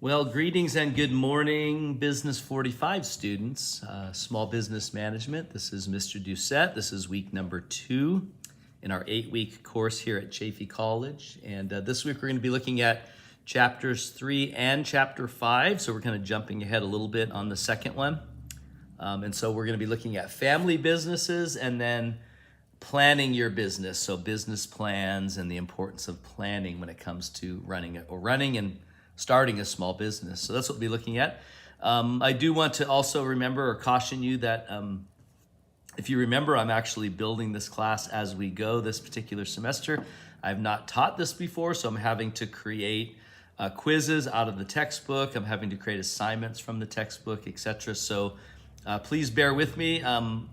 Well, greetings and good morning, Business 45 students, Small Business Management. This is Mr. Doucette. This is week number 2 in our 8-week course here at Chaffey College. And this week we're going to be looking at chapters 3 and chapter 5. So we're kind of jumping ahead a little bit on the second one. And so we're going to be looking at family businesses and then planning your business. So business plans and the importance of planning when it comes to running and starting a small business. So that's what we'll be looking at. I do want to also remember or caution you that if you remember, I'm actually building this class as we go this particular semester. I've not taught this before, so I'm having to create quizzes out of the textbook. I'm having to create assignments from the textbook, etc. So please bear with me.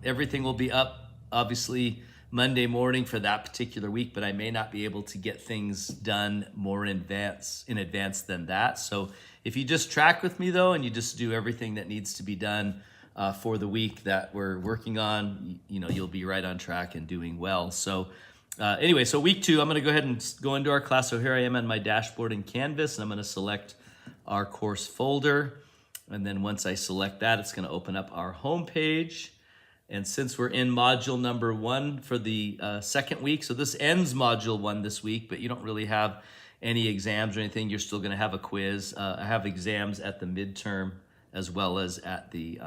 Everything will be up, obviously, Monday morning for that particular week, but I may not be able to get things done more in advance than that. So if you just track with me though, and you just do everything that needs to be done for the week that we're working on, you'll be right on track and doing well. So anyway, so week 2, I'm going to go ahead and go into our class. So here I am on my dashboard in Canvas, and I'm going to select our course folder. And then once I select that, it's going to open up our home page. And since we're in module number 1 for the second week, so this ends module 1 this week, but you don't really have any exams or anything. You're still going to have a quiz. I have exams at the midterm as well as at the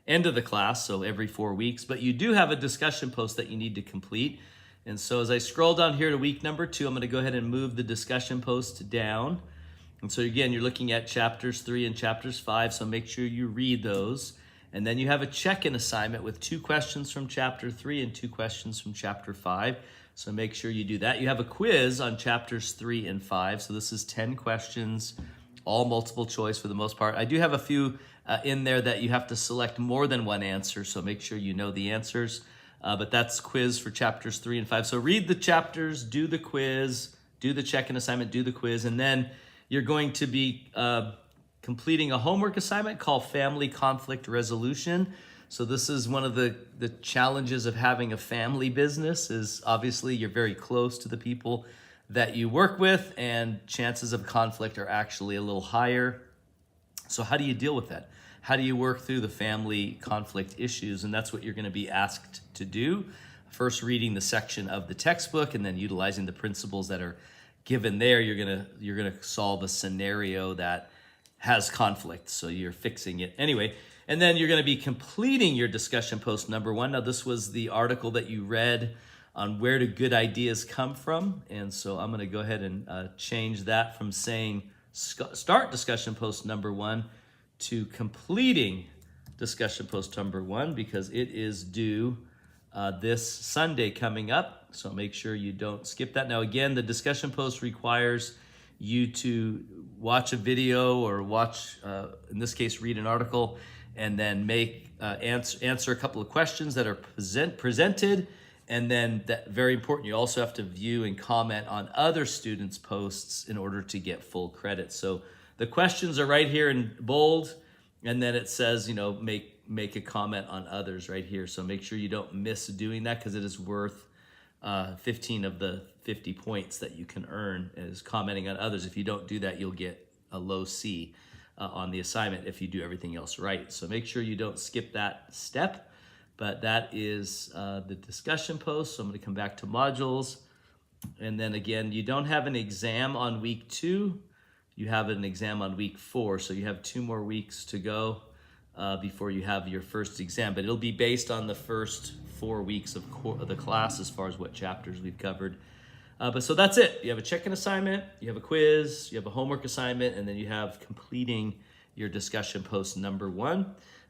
end of the class, so every 4 weeks. But you do have a discussion post that you need to complete. And so as I scroll down here to week number 2, I'm going to go ahead and move the discussion post down. And so again, you're looking at chapters 3 and chapters 5, so make sure you read those. And then you have a check-in assignment with 2 questions from chapter 3 and 2 questions from chapter 5. So make sure you do that. You have a quiz on chapters 3 and 5. So this is 10 questions, all multiple choice for the most part. I do have a few in there that you have to select more than one answer. So make sure you know the answers. But that's quiz for chapters 3 and 5. So read the chapters, do the quiz, do the check-in assignment, do the quiz, and then you're going to be completing a homework assignment called Family Conflict Resolution. So this is one of the challenges of having a family business is obviously you're very close to the people that you work with and chances of conflict are actually a little higher. So how do you deal with that? How do you work through the family conflict issues? And that's what you're going to be asked to do. First, reading the section of the textbook and then utilizing the principles that are given there, you're going to solve a scenario that has conflict, so you're fixing it. Anyway, and then you're going to be completing your discussion post number 1. Now, this was the article that you read on where do good ideas come from, and so I'm going to go ahead and change that from saying start discussion post number 1 to completing discussion post number 1 because it is due this Sunday coming up, so make sure you don't skip that. Now, again, the discussion post requires you to watch a video or watch, in this case, read an article, and then answer a couple of questions that are presented. And then, very important, you also have to view and comment on other students' posts in order to get full credit. So the questions are right here in bold, and then it says, make a comment on others right here. So make sure you don't miss doing that because it is worth 15 of the 50 points that you can earn is commenting on others. If you don't do that, you'll get a low C on the assignment if you do everything else right. So make sure you don't skip that step. But that is the discussion post. So I'm going to come back to modules. And then again, you don't have an exam on week 2. You have an exam on week 4. So you have 2 more weeks to go before you have your first exam. But it'll be based on the first 4 weeks of the class as far as what chapters we've covered. But so that's it. You have a check-in assignment, you have a quiz, you have a homework assignment, and then you have completing your discussion post number 1.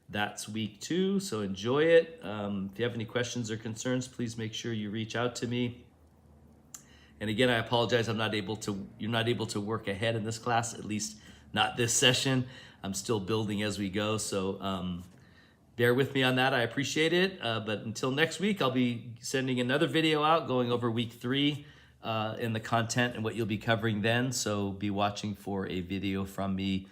That's week 2, so enjoy it. If you have any questions or concerns, please make sure you reach out to me. And again, I apologize, you're not able to work ahead in this class, at least not this session. I'm still building as we go, so bear with me on that. I appreciate it. But until next week, I'll be sending another video out going over week 3 in the content and what you'll be covering then. So be watching for a video from me